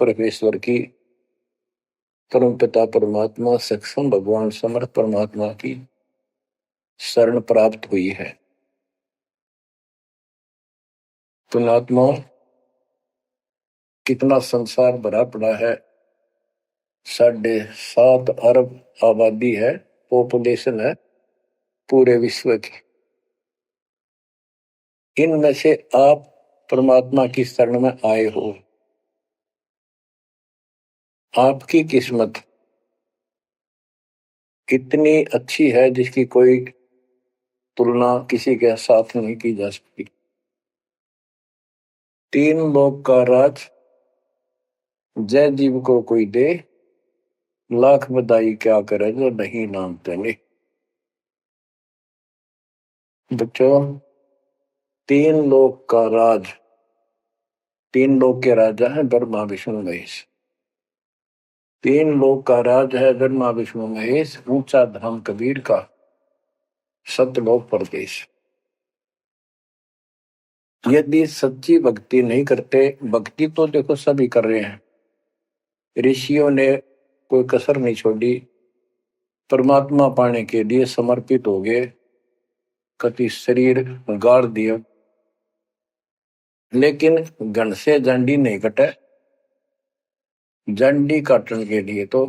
परमेश्वर की, परम पिता परमात्मा, सक्षम भगवान समर्थ परमात्मा की शरण प्राप्त हुई है। पुण्यात्मा, कितना संसार भरा पड़ा है। 7.5 अरब आबादी है, पॉपुलेशन है पूरे विश्व की। इनमें से आप परमात्मा की शरण में आए हो। आपकी किस्मत इतनी अच्छी है जिसकी कोई तुलना किसी के साथ नहीं की जा सकती। 3 लोक का राज जय जीव को कोई दे, लाख बधाई क्या करे जो नहीं नाम तेने। बच्चों, 3 लोक का राज, 3 लोक के राजा है ब्रह्मा विष्णु महेश। 3 लोक का राज है ब्रह्मा विष्णु महेश। ऊंचा धाम कबीर का, सतलोक परदेश। यदि सच्ची भक्ति नहीं करते, भक्ति तो देखो सभी कर रहे हैं, ऋषियों ने कोई कसर नहीं छोड़ी, परमात्मा पाने के लिए समर्पित हो गए, कति शरीर गाड़ दिया, लेकिन घन से जंडी नहीं कटे। जंडी काटने के लिए तो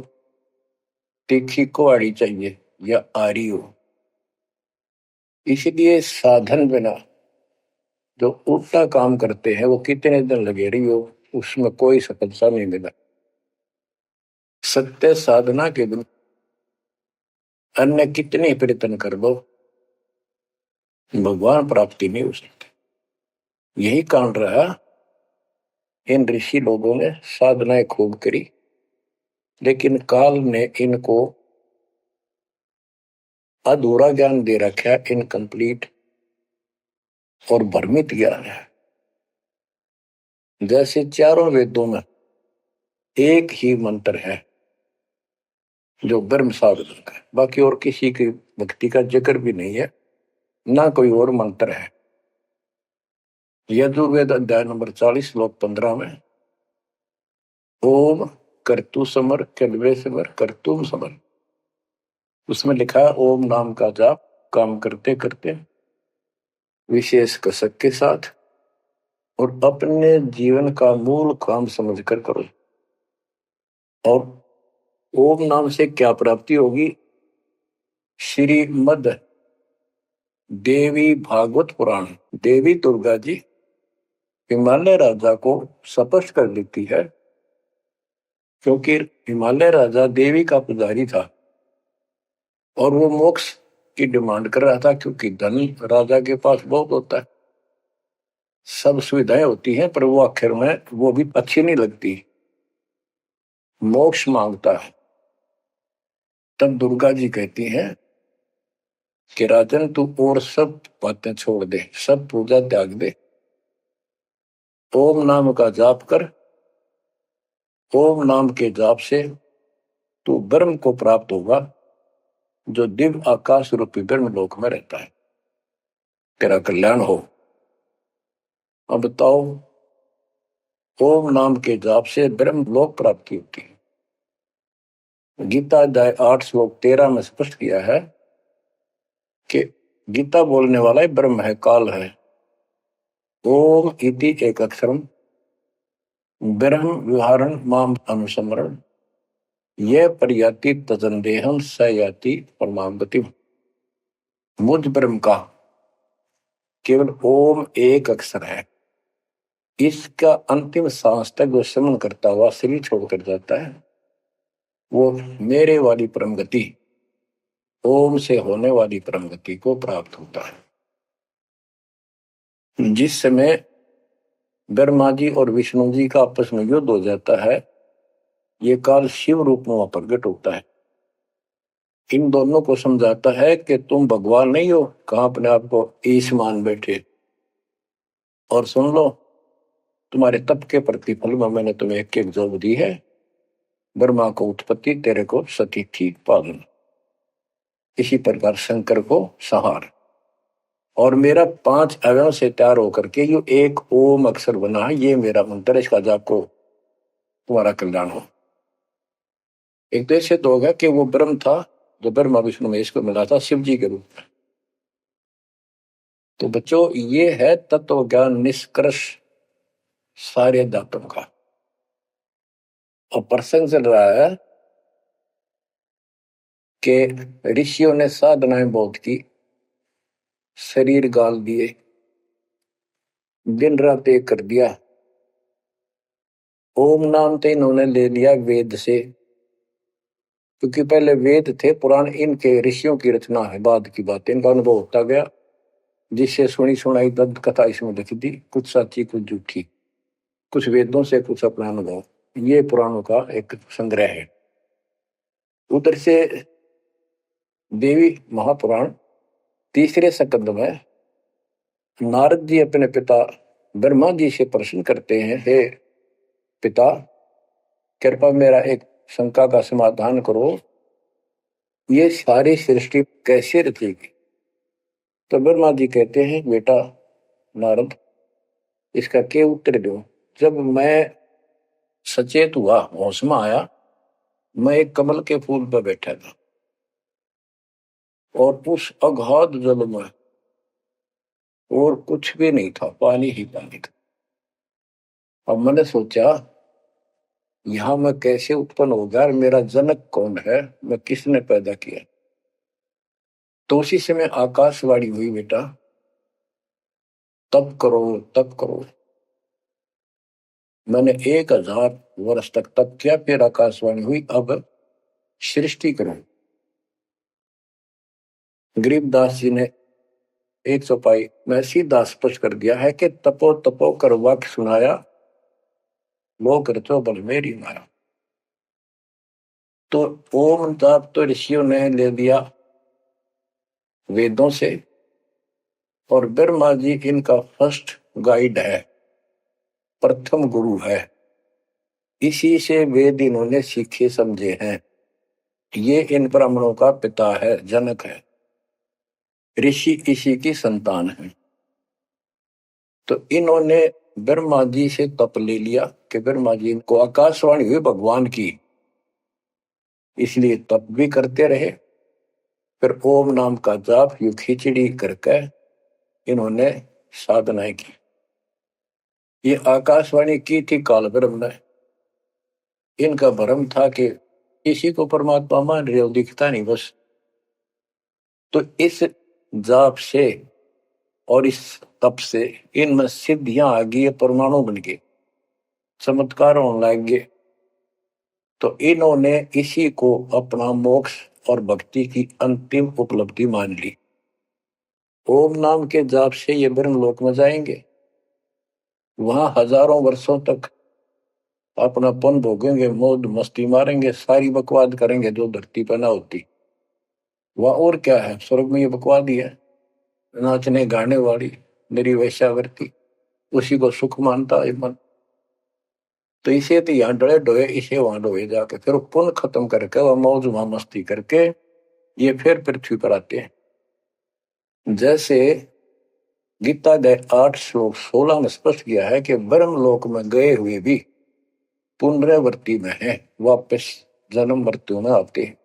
तीखी कुहाड़ी चाहिए या आरी हो। इसलिए साधन बिना जो उल्टा काम करते हैं वो कितने दिन लगे रही हो, उसमें कोई सफलता नहीं मिला। सत्य साधना के दिन अन्य कितने प्रयत्न कर लो, भगवान प्राप्ति नहीं हो सकती। यही कारण रहा, इन ऋषि लोगों ने साधनाएं खूब करी, लेकिन काल ने इनको अधूरा ज्ञान दे रखा, इनकम्प्लीट और भ्रमित ज्ञान है। जैसे चारों वेदों में एक ही मंत्र है जो ब्रह्म साधन का है, बाकी और किसी की भक्ति का जिक्र भी नहीं है, ना कोई और मंत्र है। यजुर्वेद अध्याय नंबर 40 श्लोक 15 में ओम कर्तु समर कल्वे समर कर्तुम समर, उसमें लिखा है ओम नाम का जाप काम करते करते विशेष कसक के साथ और अपने जीवन का मूल काम समझकर करो। और ओम नाम से क्या प्राप्ति होगी? श्रीमद देवी भागवत पुराण, देवी दुर्गा जी हिमालय राजा को स्पष्ट कर देती है, क्योंकि हिमालय राजा देवी का पुजारी था और वो मोक्ष की डिमांड कर रहा था, क्योंकि धन राजा के पास बहुत होता है, सब सुविधाएं होती हैं, पर वो आखिर में वो भी अच्छी नहीं लगती, मोक्ष मांगता है। तब दुर्गा जी कहती हैं कि राजन तू और सब बातें छोड़ दे, सब पूजा त्याग दे, ओम नाम का जाप कर। ओम नाम के जाप से तू ब्रह्म को प्राप्त होगा, जो दिव्य आकाश रूपी ब्रह्म लोक में रहता है। तेरा कल्याण हो। अब बताओ, ओम नाम के जाप से ब्रह्म लोक प्राप्ति होती है। गीता अध्याय 8 श्लोक 13 में स्पष्ट किया है कि गीता बोलने वाला ही ब्रह्म है, काल है। ओम इति एक अक्षरम ब्रह्म विहारण माम अनुस्मरण ये पर्याति तजंदेहम स याति परमागति। मुझ ब्रह्म का केवल ओम एक अक्षर है, इसका अंतिम सांस तक जो श्रवण करता हुआ शरीर छोड़कर जाता है, वो मेरे वाली परम गति, ओम से होने वाली परम गति को प्राप्त होता है। जिस समय ब्रह्मा जी और विष्णु जी का आपस में युद्ध हो जाता है, ये काल शिव रूप में प्रकट होता है, इन दोनों को समझाता है कि तुम भगवान नहीं हो, कहां अपने आप को ईश मान बैठे, और सुन लो तुम्हारे तप के प्रतिफल में मैंने तुम्हें एक एक जोग दी है, ब्रह्मा को उत्पत्ति, तेरे को सती थी पालन, इसी प्रकार शंकर को संहार, और मेरा 5 अवयव से तैयार होकर के ये एक ओम अक्षर बना है, ये मेरा मंत्र है, इसका जाप को तुम्हारा कल्याण हो। एक तो ऐसे तो होगा कि वो ब्रह्म था जो ब्रह्मा विष्णु महेश को मिला था शिव जी के रूप में। तो बच्चों ये है तत्व ज्ञान निष्कर्ष सारे अध्यात्म का। और प्रसंग चल रहा है कि ऋषियों ने साधनाएं बहुत की, शरीर गाल दिए, दिन रात एक कर दिया। ओम नाम तो इन्होंने ले लिया वेद से, क्योंकि पहले वेद थे पुराण इनके ऋषियों की रचना है, बाद की बात इनका अनुभव होता गया, जिससे सुनी सुनाई दंत कथा इसमें लिखी थी, कुछ सच्ची कुछ झूठी, कुछ वेदों से कुछ अपना अनुभव। ये पुराणों का एक संग्रह है। उधर से देवी महापुराण तीसरे स्कंद में नारद जी अपने पिता ब्रह्मा जी से प्रश्न करते हैं, हे पिता कृपा मेरा एक शंका का समाधान करो, ये सारी सृष्टि कैसे रचेगी। तो ब्रह्मा जी कहते हैं, बेटा नारद इसका क्या उत्तर दो। जब मैं सचेत हुआ, होश में आया, मैं एक कमल के फूल पर बैठा था और उस अगाध जल में और कुछ भी नहीं था, पानी ही पानी था। अब मैंने सोचा यहां मैं कैसे उत्पन्न हो गया, मेरा जनक कौन है, मैं किसने पैदा किया। तो उसी समय आकाशवाणी हुई, बेटा तप करो तप करो। मैंने 1000 वर्ष तक तप किया, फिर आकाशवाणी हुई, अब सृष्टि करो। गरीबदास जी ने 100 में सीधा स्पष्ट कर दिया है कि तपो तपो कर वाक्य सुनाया, वो करतो बल मेरी माया। तो ओम जाप तो ऋषियों ने ले लिया वेदों से, और ब्रह्मा जी इनका फर्स्ट गाइड है, प्रथम गुरु है। इसी से वेद इन्होंने सीखे समझे हैं। ये इन ब्राह्मणों का पिता है, जनक है, ऋषि इसी की संतान है। तो इन्होंने ब्रह्मा जी से तप ले लिया कि ब्रह्मा जी को आकाशवाणी हुई भगवान की, इसलिए तप भी करते रहे। फिर ओम नाम का जाप यू खिचड़ी करके इन्होंने साधनाएं की। ये आकाशवाणी की थी काल ब्रह्म ने। इनका भ्रम था कि किसी को परमात्मा मान रहे हो, दिखता नहीं बस। तो इस जाप से और इस तप से इनमें सिद्धियां आ गई, परमाणु बन गए, चमत्कार होने लग गए। तो इन्होंने इसी को अपना मोक्ष और भक्ति की अंतिम उपलब्धि मान ली। ओम नाम के जाप से ये ब्रह्मलोक में जाएंगे, वहां हजारों वर्षों तक अपनापन भोगेंगे, मौज मस्ती मारेंगे, सारी बकवाद करेंगे जो धरती पर ना होती। वह और क्या है, स्वर्ग में ये बकवाद ही है, नाचने गाने वाली मेरी वैश्यावृत्ति, उसी को सुख मानता है मन। तो इसे तो यहाँ डोए डोए, इसे वहां डोए जाके, फिर पुण्य खत्म करके वह मौज वहां मस्ती करके ये फिर पृथ्वी पर आते हैं। जैसे गीता गए 8 श्लोक 16 में स्पष्ट किया है कि ब्रह्मलोक में गए हुए भी पुनरावृत्ति में है, वापस जन्म मृत्यु में आते हैं।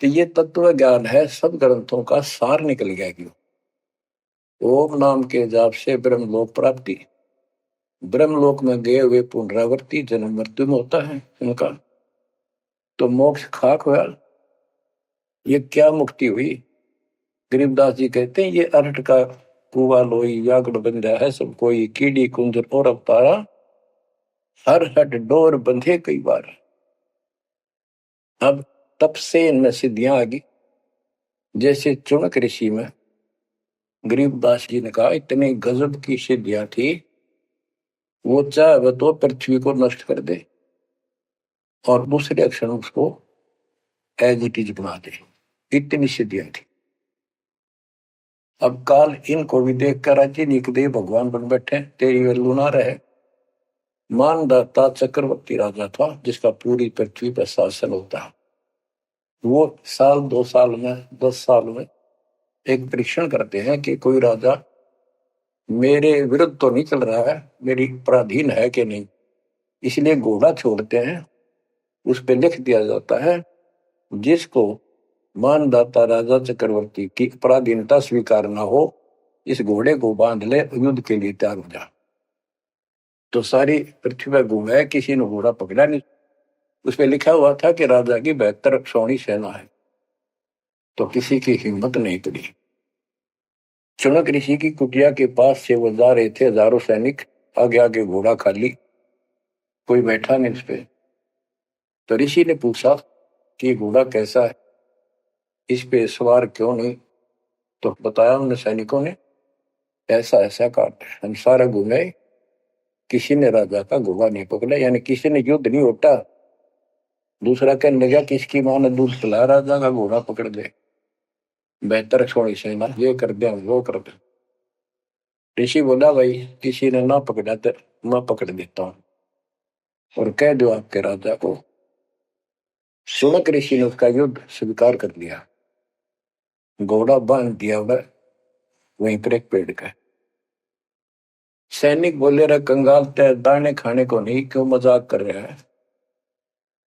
तो ये तत्व ज्ञान है, सब ग्रंथों का सार निकल गया। क्यों? ओम नाम के जाप से ब्रह्मलोक प्राप्ति, ब्रह्मलोक में गए हुए पुनरावृत्ति जन्म मृत्यु में होता है उनका। तो मोक्ष खाक हुआ, ये क्या मुक्ति हुई। गरीबदास जी कहते हैं, ये अरट का कुआ लोई व्यागुड़ बंधा है सब कोई, कीड़ी कुंजर और अवतारा, हर हट डोर बंधे कई बार। अब तप से इनमें सिद्धियां आ गई। जैसे चुनक ऋषि में गरीबदास जी ने कहा, इतने गजब की सिद्धियां थी, वो चाहे तो पृथ्वी को नष्ट कर दे और दूसरे क्षण उसको एज इट इज बना दे, इतनी सिद्धियां थी। अब काल इनको भी देख कर राजी निकदे भगवान बन बैठे, तेरी वैल्यू ना रहे। मानदाता चक्रवर्ती राजा था जिसका पूरी पृथ्वी पर शासन होता है। वो साल 2 साल में 10 साल में एक परीक्षण करते हैं कि कोई राजा मेरे विरुद्ध तो नहीं चल रहा है, मेरी पराधीन है कि नहीं। इसलिए घोड़ा छोड़ते हैं, उस पे लिख दिया जाता है जिसको मानदाता राजा चक्रवर्ती की पराधीनता स्वीकार न हो, इस घोड़े को बांध ले, युद्ध के लिए तैयार हो जा। तो सारी पृथ्वी पर घूमे, किसी ने घोड़ा पकड़ा नहीं। उस पे लिखा हुआ था कि राजा की 72 सोनी सेना है, तो किसी की हिम्मत नहीं पड़ी। चुनक ऋषि की कुटिया के पास से वो जा रहे थे, हजारों सैनिक, आगे आगे घोड़ा खाली, कोई बैठा नहीं उस पे। तो ऋषि ने पूछा कि घोड़ा कैसा है, इस पे सवार क्यों नहीं? तो बताया उन सैनिकों ने, ऐसा ऐसा काट हम सारा घूमे, किसी ने राजा का घोड़ा नहीं पकड़ा, यानी किसी ने युद्ध नहीं होता। दूसरा कहने लगा किसकी मां ने दूध पिलाया, राजा का घोड़ा पकड़ दे, बेहतर छोड़ी सेना, ये कर दे वो कर दे। ऋषि बोला भाई किसी ने ना पकड़ा तो मैं पकड़ देता हूं और कह दो आपके राजा को। शुनक ऋषि ने उसका युद्ध स्वीकार कर लिया, घोड़ा बांध दिया वहीं पर एक पेड़ का। सैनिक बोले रहे कंगाल तय दाने खाने को नहीं, क्यों मजाक कर रहा है,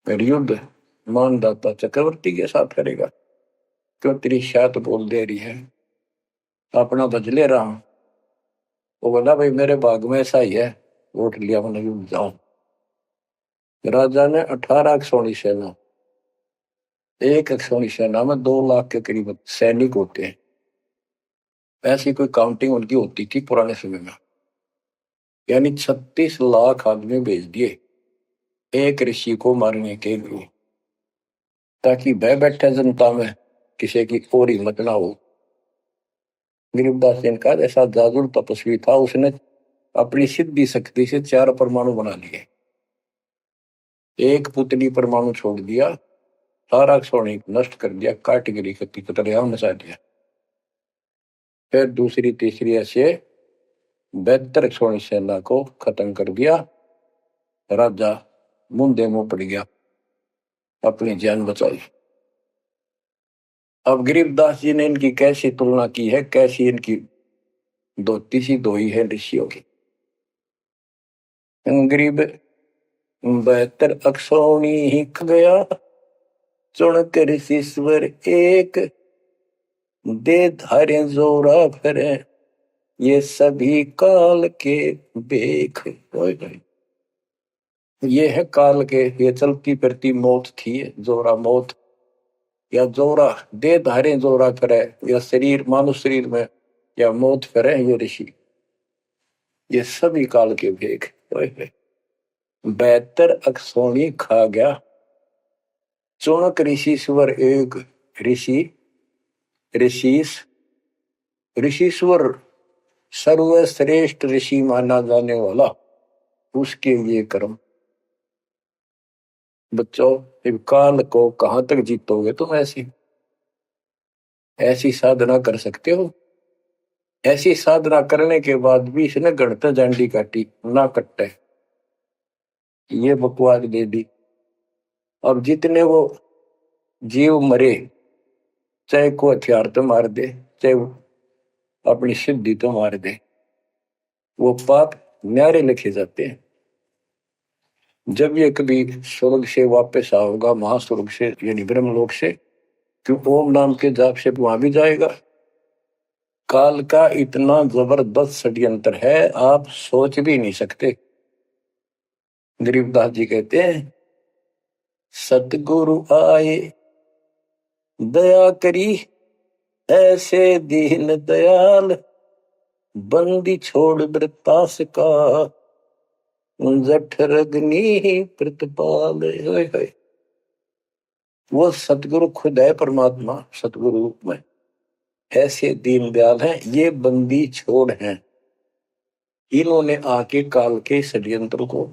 फिर युद्ध मानदाता चक्रवर्ती के साथ करेगा, क्यों तेरी शायद बोल दे रही है, अपना बदले रहा हूं। वो बोला भाई मेरे भाग में ऐसा ही है, वोट लिया मैंने युद्ध जाऊं। राजा ने 18 सोनी सेना, एक सोनी सेना में 2 लाख के करीब सैनिक होते हैं, ऐसी कोई काउंटिंग उनकी होती थी पुराने समय में, यानी 36 लाख आदमी भेज दिए एक ऋषि को मारने के लिए, ताकि बह बैठे जनता में किसी की और हिम्मत ना हो। गरीबदास जी का ऐसा जादू तपस्वी था, उसने अपनी सिद्धि शक्ति से 4 परमाणु बना लिए, एक पुतली परमाणु छोड़ दिया, सारा सोने नष्ट कर दिया, कैटेगरी का कतलेआम मचा दिया। फिर दूसरी तीसरी ऐसे 72 सोनी सेना को खत्म कर दिया। राजा मुंदे मुंह पड़ गया, अपनी जान बचाई। अब गरीबदास जी ने इनकी कैसी तुलना की है, कैसी इनकी दोती सी दोई है ऋषियों की। गरीब 72 अक्षौणी ही ख गया, चुनक ऋषिश्वर एक, दे धारे जोरा फिरे, ये सभी काल के बेख। ये है काल के, ये चलती फिरती मौत थी, जोरा मौत, या जोरा दे धारे जोरा करे, या शरीर मानव शरीर में या मौत करे, ये ऋषि, ये सभी काल के भेग। 72 अक्षौणी खा गया, चुनक ऋषि स्वर एक, ऋषि ऋषिस ऋषिश्वर सर्वश्रेष्ठ ऋषि माना जाने वाला, उसके ये कर्म। बच्चों काल को कहां तक जीतोगे तुम? ऐसी साधना कर सकते हो? ऐसी साधना करने के बाद भी इसने गणत जांडी काटी ना कट्टे, ये बकवाद दे दी। अब जितने वो जीव मरे, चाहे को हथियार तो मार दे, चाहे अपनी सिद्धि तो मार दे, वो पाप न्यारे लिखे जाते हैं। जब ये कभी स्वर्ग से वापस आओगा, महास्वर्ग से यानी ब्रह्मलोक से, क्यों ओम नाम के जाप से वहां भी जाएगा। काल का इतना जबरदस्त षड्यंत्र है, आप सोच भी नहीं सकते। गरीबदास जी कहते हैं, सतगुरु आए दया करी, ऐसे दीन दयाल, बंदी छोड़ वृतास का, जठरग्नि प्रतिपाल। वो सतगुरु खुद है, परमात्मा सतगुरु रूप में, ऐसे दीन दयाल हैं, ये बंदी छोड़ हैं। इन्होंने आके काल के षड्यंत्र को,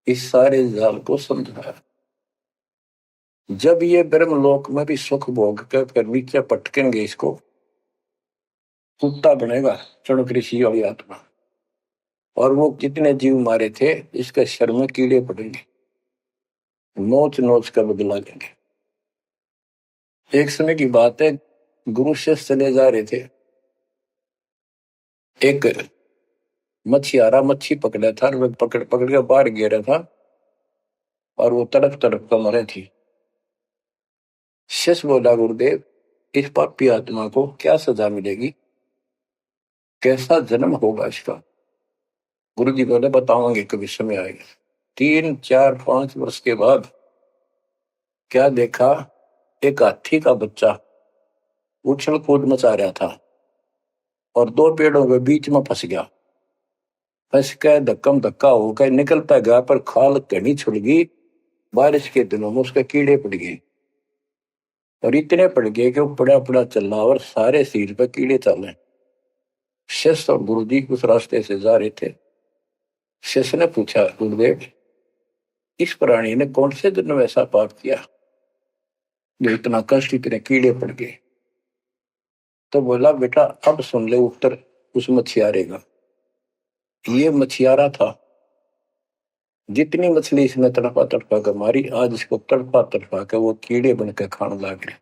इस सारे जाल को समझाया। जब ये ब्रह्मलोक में भी सुख भोग कर फिर नीचे पटकेंगे, इसको कुत्ता बनेगा चुनक ऋषि वाली आत्मा, और वो कितने जीव मारे थे इसके शर में कीड़े पड़ेंगे, नोच नोच कर बदला लेंगे। एक समय की बात है, गुरु से चले जा रहे थे, एक मछियारा मच्छी पकड़ा था और वो पकड़ पकड़ के बाहर गिरा था और वो तड़प तड़प कर मरे थी। शिष्य बोला, गुरुदेव इस पापी आत्मा को क्या सजा मिलेगी, कैसा जन्म होगा इसका? गुरु जी बोले, बताओगे कभी समय आएगा। 3 4 5 वर्ष के बाद क्या देखा, एक हाथी का बच्चा उछल कूद मचा रहा था और 2 पेड़ों के बीच में फंस गया। फंस के धक्कम धक्का होकर निकल पा गया, पर खाल घनी छुड़ गई। बारिश के दिनों में उसके कीड़े पड़ गए और इतने पड़ गए कि वो पड़ा पड़ा चल रहा और सारे शरीर पर कीड़े चल। शिष्य और गुरु जी उस रास्ते से जा रहे थे। शिष्य ने पूछा, गुरुदेव इस प्राणी ने कौन से दिन में ऐसा पाप किया जो इतना कष्ट, इतने कीड़े पड़ गए? तो बोला, बेटा अब सुन ले उत्तर उस मछियारे का। ये मछियारा था, जितनी मछली इसने तड़पा तड़पा कर मारी, आज इसको तड़पा तड़पा कर वो कीड़े बनकर खाने लग गए।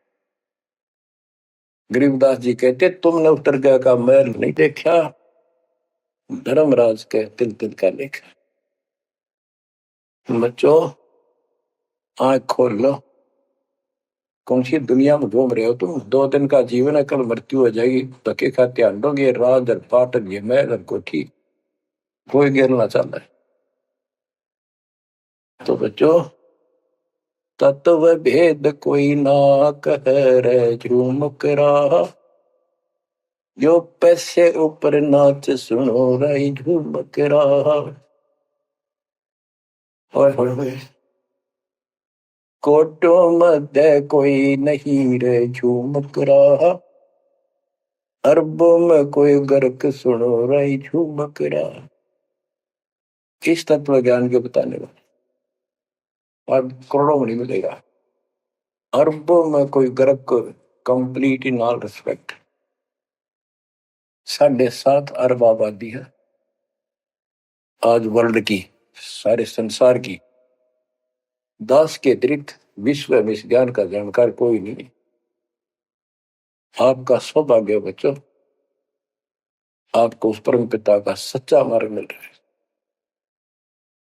गरीबदास जी कहते, तुमने उत्तर गया का मैल नहीं देखा, धर्मराज के तिल तिल का लेखा। बच्चों आंख खोल लो, कौन सी दुनिया में घूम रहे हो तुम? 2 दिन का जीवन है, कल मृत्यु हो जाएगी। धक्के खाते आंडोगे, राज और पाट और ये महल और कोठी, कोई गिरना चाहता है। तो बच्चों तत्व भेद कोई ना कह रे झूमक रहा, जो पैसे ऊपर नाच सुनो रही झूमक रहा। और कोटो मध्य कोई नहीं रे झूमक रहा, अरबों में कोई गर्क सुनो रही झूमक रहा। किस तत्व ज्ञान के बताने वाले और करोड़ों में नहीं मिलेगा। अरबों में कोई गर्क, कंप्लीट इन ऑल रिस्पेक्ट। 7.5 अरब आबादी है आज वर्ल्ड की, सारे संसार की। 10 के अतिरिक्त विश्व में इस ज्ञान का जानकार कोई नहीं। आपका सौभाग्य बच्चों, आपको उस परम पिता का सच्चा मार्ग मिल रहा है।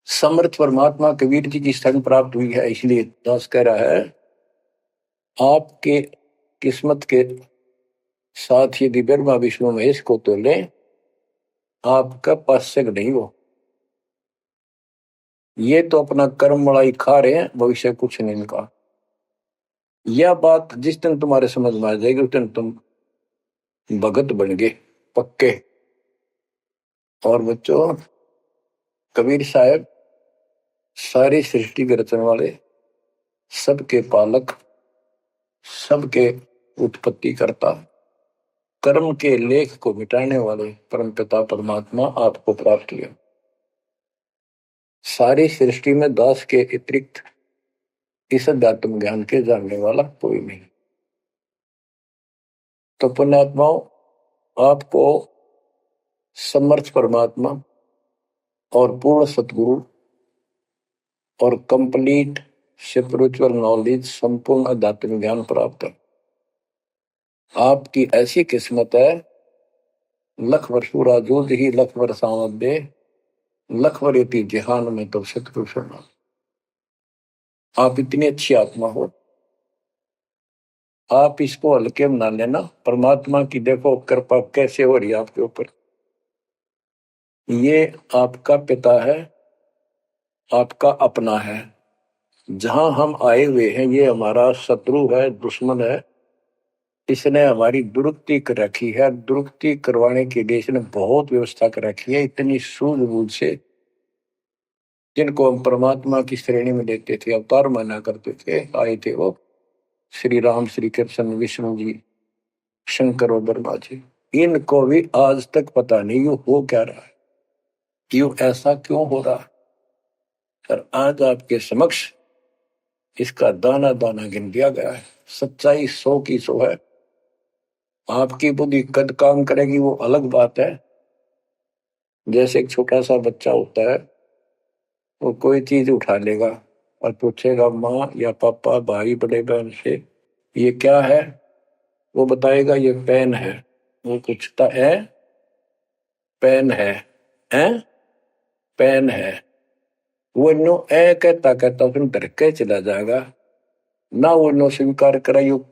समर्थ परमात्मा कबीर जी की शरण प्राप्त हुई है, इसलिए दास कह रहा है, आपके किस्मत के साथ यदि ब्रह्मा विष्णु महेश को तो ले, आपका पास्यक नहीं हो। ये तो अपना कर्म मलाई खा रहे हैं, भविष्य कुछ नहीं इनका। यह बात जिस दिन तुम्हारे समझ में आ जाएगी, उस दिन तुम भगत बन गए पक्के। और बच्चों कबीर साहब सारी सृष्टि के रचने वाले, सबके पालक, सबके उत्पत्ति करता, कर्म के लेख को मिटाने वाले परम पिता परमात्मा आपको प्राप्त हुए। सारी सृष्टि में दास के अतिरिक्त इस अध्यात्म ज्ञान के जानने वाला कोई नहीं। तो पुण्यात्माओं, आपको समर्थ परमात्मा और पूर्ण सतगुरु और कंप्लीट स्पिरिचुअल नॉलेज, संपूर्ण अध्यात्म ज्ञान प्राप्त है। आपकी ऐसी किस्मत है, लख वर्षु राजूद ही लख वर्षावत दे, लख वरेती जहान में तो सतगुरु शरण। आप इतनी अच्छी आत्मा हो, आप इसको हल्के में ना लेना। परमात्मा की देखो कृपा कैसे हो रही है आपके ऊपर। ये आपका पिता है, आपका अपना है। जहां हम आए हुए हैं ये हमारा शत्रु है, दुश्मन है। इसने हमारी दुरुक्ति कर रखी है। दुरुक्ति करवाने के लिए इसने बहुत व्यवस्था कर रखी है, इतनी सूझबूझ से। जिनको हम परमात्मा की श्रेणी में देखते थे, अवतार माना करते थे, आए थे वो श्री राम, श्री कृष्ण, विष्णु जी, शंकर और ब्रह्मा जी। इनको भी आज तक पता नहीं ये हो क्या रहा है, क्यों ऐसा क्यों हो रहा है। और आज आपके समक्ष इसका दाना दाना गिन दिया गया है। सच्चाई 100 की 100 है। आपकी बुद्धि कद काम करेगी वो अलग बात है। जैसे एक छोटा सा बच्चा होता है, वो कोई चीज उठा लेगा और पूछेगा माँ या पापा, भाई, बड़े बहन से, ये क्या है? वो बताएगा ये पेन है। वो पूछता है, पेन है? है, पेन है, वो नो ए कहता कहता उसने डर के चला जाएगा ना, वो नो स्वीकार कराइयो